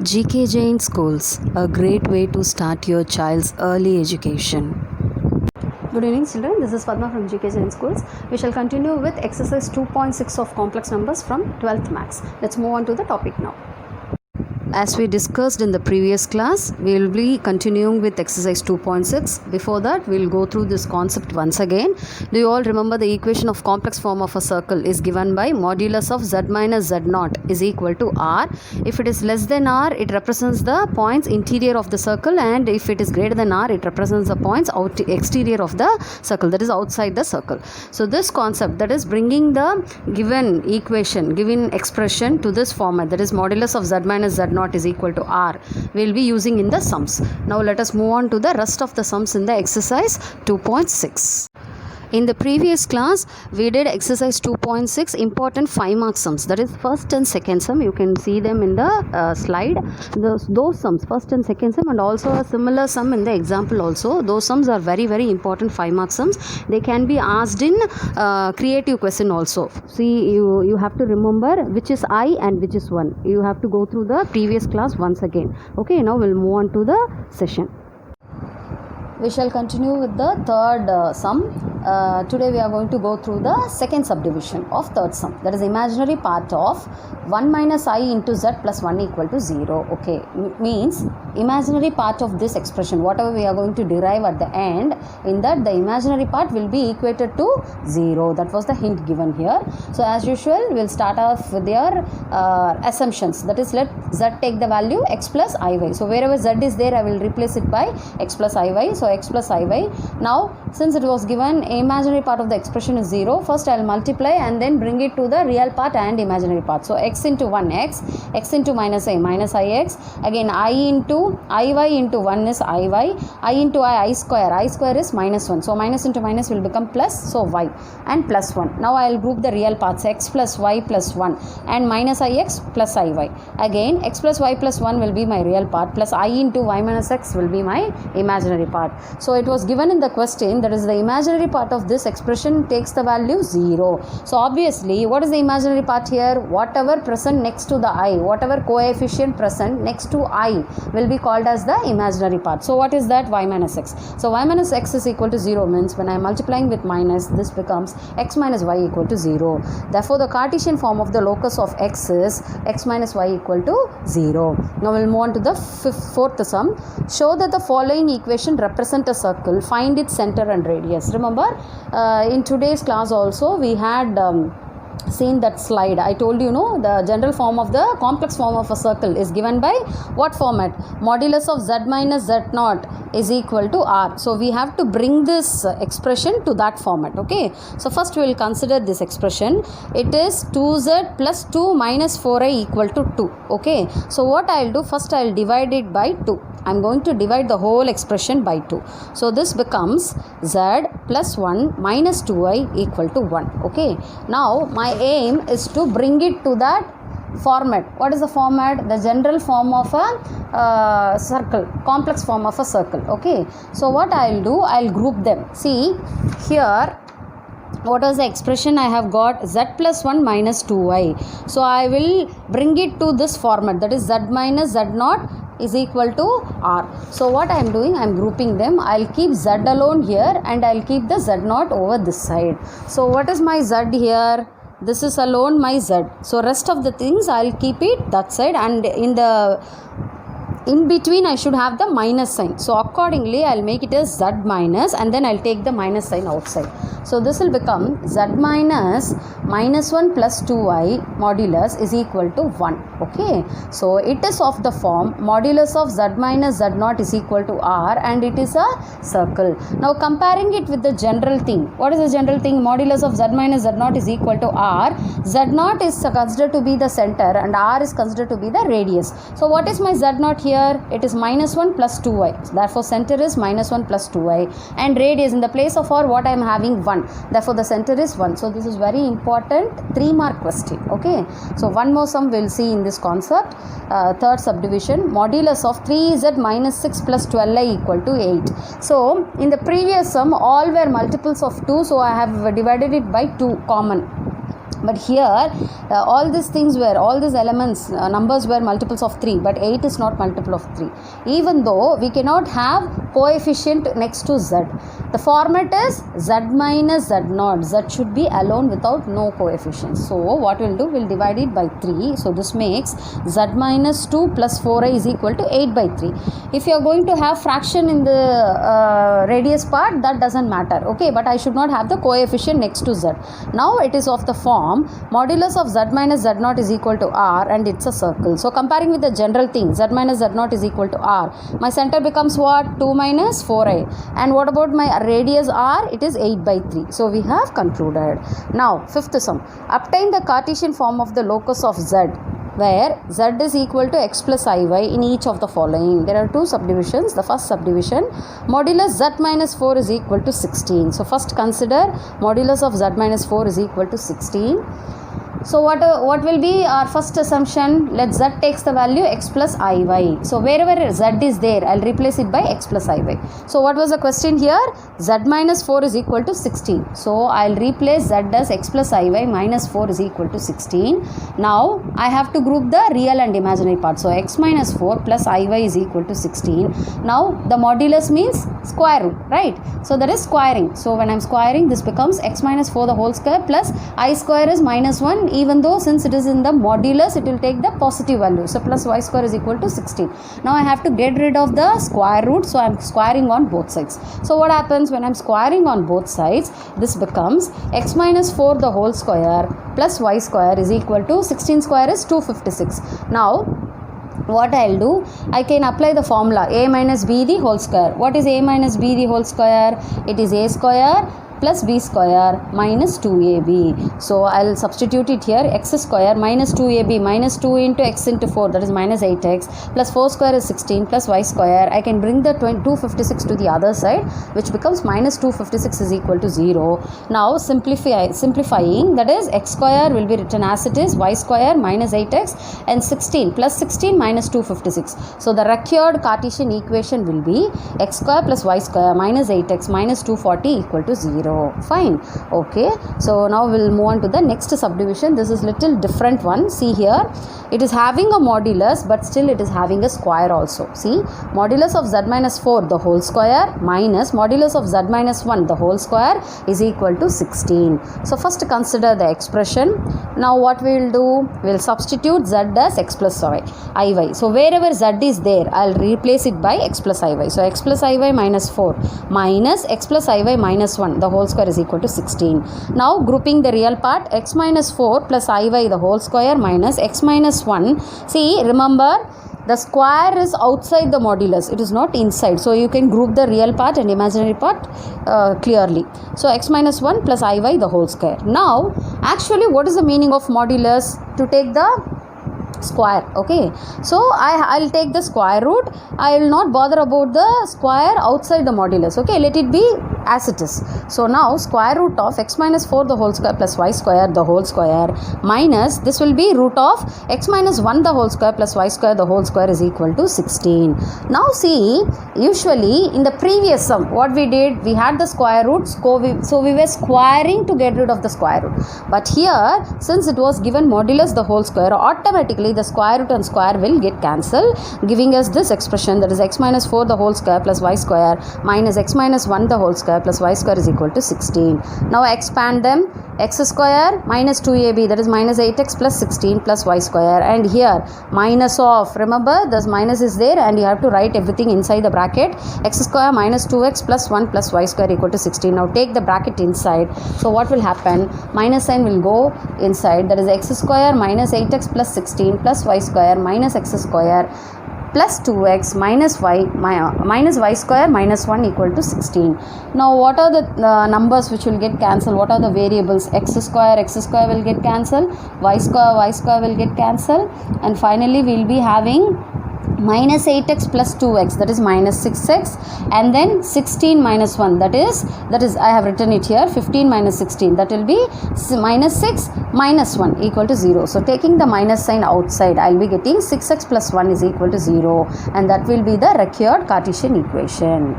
GK Jain Schools, a great way to start your child's early education. Good evening children, this is Padma from GK Jain Schools. We shall continue with exercise 2.6 of complex numbers from 12th maths. Let's move on to the topic now. As we discussed in the previous class, we will be continuing with exercise 2.6. Before that, we will go through this concept once again. Do you all remember the equation of complex form of a circle is given by modulus of z minus z naught is equal to r. If it is less than r, it represents the points interior of the circle, and if it is greater than r, it represents the points exterior of the circle, that is outside the circle. So this concept, that is bringing the given equation, given expression to this format, that is modulus of z minus z naught is equal to r, we will be using in the sums. Now let us move on to the rest of the sums in the exercise 2.6. In the previous class, we did exercise 2.6 important 5 mark sums, that is first and second sum. You can see them in the slide. Those sums, first and second sum, and also a similar sum in the example also. Those sums are very important 5 mark sums. They can be asked in creative question also. See, you have to remember which is I and which is 1. You have to go through the previous class once again. Okay, now we'll move on to the session. We shall continue with the third sum. Today we are going to go through the second subdivision of third sum, that is imaginary part of 1 minus I into z plus 1 equal to 0. Okay, means imaginary part of this expression, whatever we are going to derive at the end, in that the imaginary part will be equated to 0. That was the hint given here. So as usual, we will start off with your assumptions, that is let z take the value x plus iy. So wherever z is there, I will replace it by x plus iy. So x plus iy. Now since it was given imaginary part of the expression is 0, first I will multiply and then bring it to the real part and imaginary part. So x into 1 x into minus I minus ix, again I into iy into 1 is iy, I into I square is minus 1. So minus into minus will become plus, so y, and plus 1. Now I will group the real parts, x plus y plus 1 and minus ix plus iy. Again x plus y plus 1 will be my real part, plus I into y minus x will be my imaginary part. So it was given in the question, that is the imaginary part of this expression takes the value 0. So obviously, what is the imaginary part here? Whatever present next to the I, whatever coefficient present next to I will be called as the imaginary part. So what is that? Y minus x. So y minus x is equal to 0 means when I am multiplying with minus, this becomes x minus y equal to 0. Therefore the Cartesian form of the locus of x is x minus y equal to 0. Now we will move on to the fourth sum. Show that the following equation represent a circle, find its center and radius. Remember, in today's class also we had seen that slide. I told you, the general form of the complex form of a circle is given by what format? Modulus of z minus z naught is equal to r. So we have to bring this expression to that format. Okay, so first we will consider this expression. It is 2z plus 2 minus 4i equal to 2. Okay, so what I will do, first I will divide it by 2. I am going to divide the whole expression by 2. So this becomes z plus 1 minus 2i equal to 1. Okay, now my aim is to bring it to that format. What is the format? The general form of a circle, complex form of a circle. Okay, so what I will do, I will group them. See here, what was the expression I have got? Z plus 1 minus 2i. So I will bring it to this format, that is z minus z naught is equal to r. So what I am doing, I am grouping them. I will keep z alone here and I will keep the z naught over this side. So what is my z here? This is alone my z. So rest of the things I will keep it that side, and in between I should have the minus sign. So accordingly I will make it as z minus and then I will take the minus sign outside. So this will become z minus 1 plus 2i modulus is equal to 1. Okay, so it is of the form modulus of z minus z naught is equal to r, and it is a circle. Now comparing it with the general thing, what is the general thing? Modulus of z minus z naught is equal to r. Z naught is considered to be the center and r is considered to be the radius. So what is my z naught here? It is minus 1 plus 2i. Therefore center is minus 1 plus 2i, and radius, in the place of r what I am having 1. Therefore the center is 1. So this is very important 3 mark question. Okay, so one more sum we will see in this concept. Third subdivision, modulus of 3z minus 6 plus 12i equal to 8. So in the previous sum all were multiples of 2, so I have divided it by 2 common. But here all these things were, all these elements, numbers were multiples of 3, but 8 is not multiple of 3. Even though we cannot have coefficient next to z. The format is z minus z naught. Z should be alone without no coefficients. So what we'll do, we'll divide it by 3. So this makes z minus 2 plus 4i is equal to 8 by 3. If you are going to have fraction in the radius part, that doesn't matter, okay, but I should not have the coefficient next to z. Now it is of the form modulus of z minus z naught is equal to r, and it's a circle. So comparing with the general thing, z minus z naught is equal to r, my center becomes what? 2 minus 4i. And what about my radius r? It is 8 by 3. So we have concluded. Now fifth sum, obtain the Cartesian form of the locus of z, where z is equal to x plus iy in each of the following. There are two subdivisions. The first subdivision, modulus z minus 4 is equal to 16. So first consider modulus of z minus 4 is equal to 16. So what will be our first assumption? Let z takes the value x plus iy. So wherever z is there, I'll replace it by x plus iy. So what was the question here? Z minus 4 is equal to 16. So I'll replace z as x plus iy minus 4 is equal to 16. Now I have to group the real and imaginary part. So x minus 4 plus iy is equal to 16. Now the modulus means square root, right? So that is squaring. So when I'm squaring, this becomes x minus 4 the whole square plus I square is minus 1. Even though since it is in the modulus, it will take the positive value. So plus y square is equal to 16. Now I have to get rid of the square root. So I am squaring on both sides. So what happens when I am squaring on both sides? This becomes x minus 4 the whole square plus y square is equal to 16 square is 256. Now what I'll do, I can apply the formula a minus b the whole square. What is a minus b the whole square? It is a square plus b square minus 2ab. So I'll substitute it here, x square minus 2ab minus 2 into x into 4, that is minus 8x, plus 4 square is 16 plus y square. I can bring the 256 to the other side, which becomes minus 256 is equal to 0. Now simplifying, that is x square will be written as it is, y square minus 8x, and 16 plus 16 minus 256. So the required Cartesian equation will be x square plus y square minus 8x minus 240 equal to 0. Fine. Okay. So now we'll move on to the next subdivision. This is little different one. See here. It is having a modulus, but still it is having a square also. See, modulus of z minus 4 the whole square minus modulus of z minus 1 the whole square is equal to 16. So first consider the expression. Now what we will do? We will substitute z as x plus iy. So wherever z is there, I'll replace it by x plus iy. So x plus iy minus 4 minus x plus iy minus 1 the whole square is equal to 16. Now grouping the real part, x minus 4 plus iy the whole square minus x minus 1. See, remember, the square is outside the modulus, it is not inside. So you can group the real part and imaginary part clearly. So x minus 1 plus iy the whole square. Now actually what is the meaning of modulus? To take the square. Okay, so I'll take the square root. I will not bother about the square outside the modulus. Okay, let it be as it is. So now square root of x minus 4 the whole square plus y square the whole square minus this will be root of x minus 1 the whole square plus y square the whole square is equal to 16. Now see, usually in the previous sum what we did, we had the square roots, so we were squaring to get rid of the square root. But here since it was given modulus the whole square, automatically the square root and square will get cancelled, giving us this expression, that is x minus 4 the whole square plus y square minus x minus 1 the whole square plus y square is equal to 16. Now expand them, x square minus 2ab, that is minus 8x plus 16 plus y square, and here minus of, remember this minus is there and you have to write everything inside the bracket, x square minus 2x plus 1 plus y square equal to 16. Now take the bracket inside. So what will happen? Minus sign will go inside, that is x square minus 8x plus 16 plus y square minus x square plus 2x minus y square minus 1 equal to 16. Now what are the numbers which will get cancelled? What are the variables? X square will get cancelled, y square will get cancelled, and finally we will be having minus 8x plus 2x, that is minus 6x, and then 16 minus 1, that is I have written it here, 15 minus 16, that will be minus 6 minus 1 equal to 0. So taking the minus sign outside, I will be getting 6x plus 1 is equal to 0, and that will be the required Cartesian equation.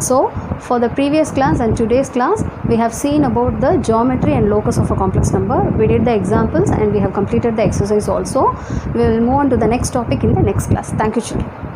So for the previous class and today's class, we have seen about the geometry and locus of a complex number. We did the examples and we have completed the exercise also. We will move on to the next topic in the next class. Thank you, children.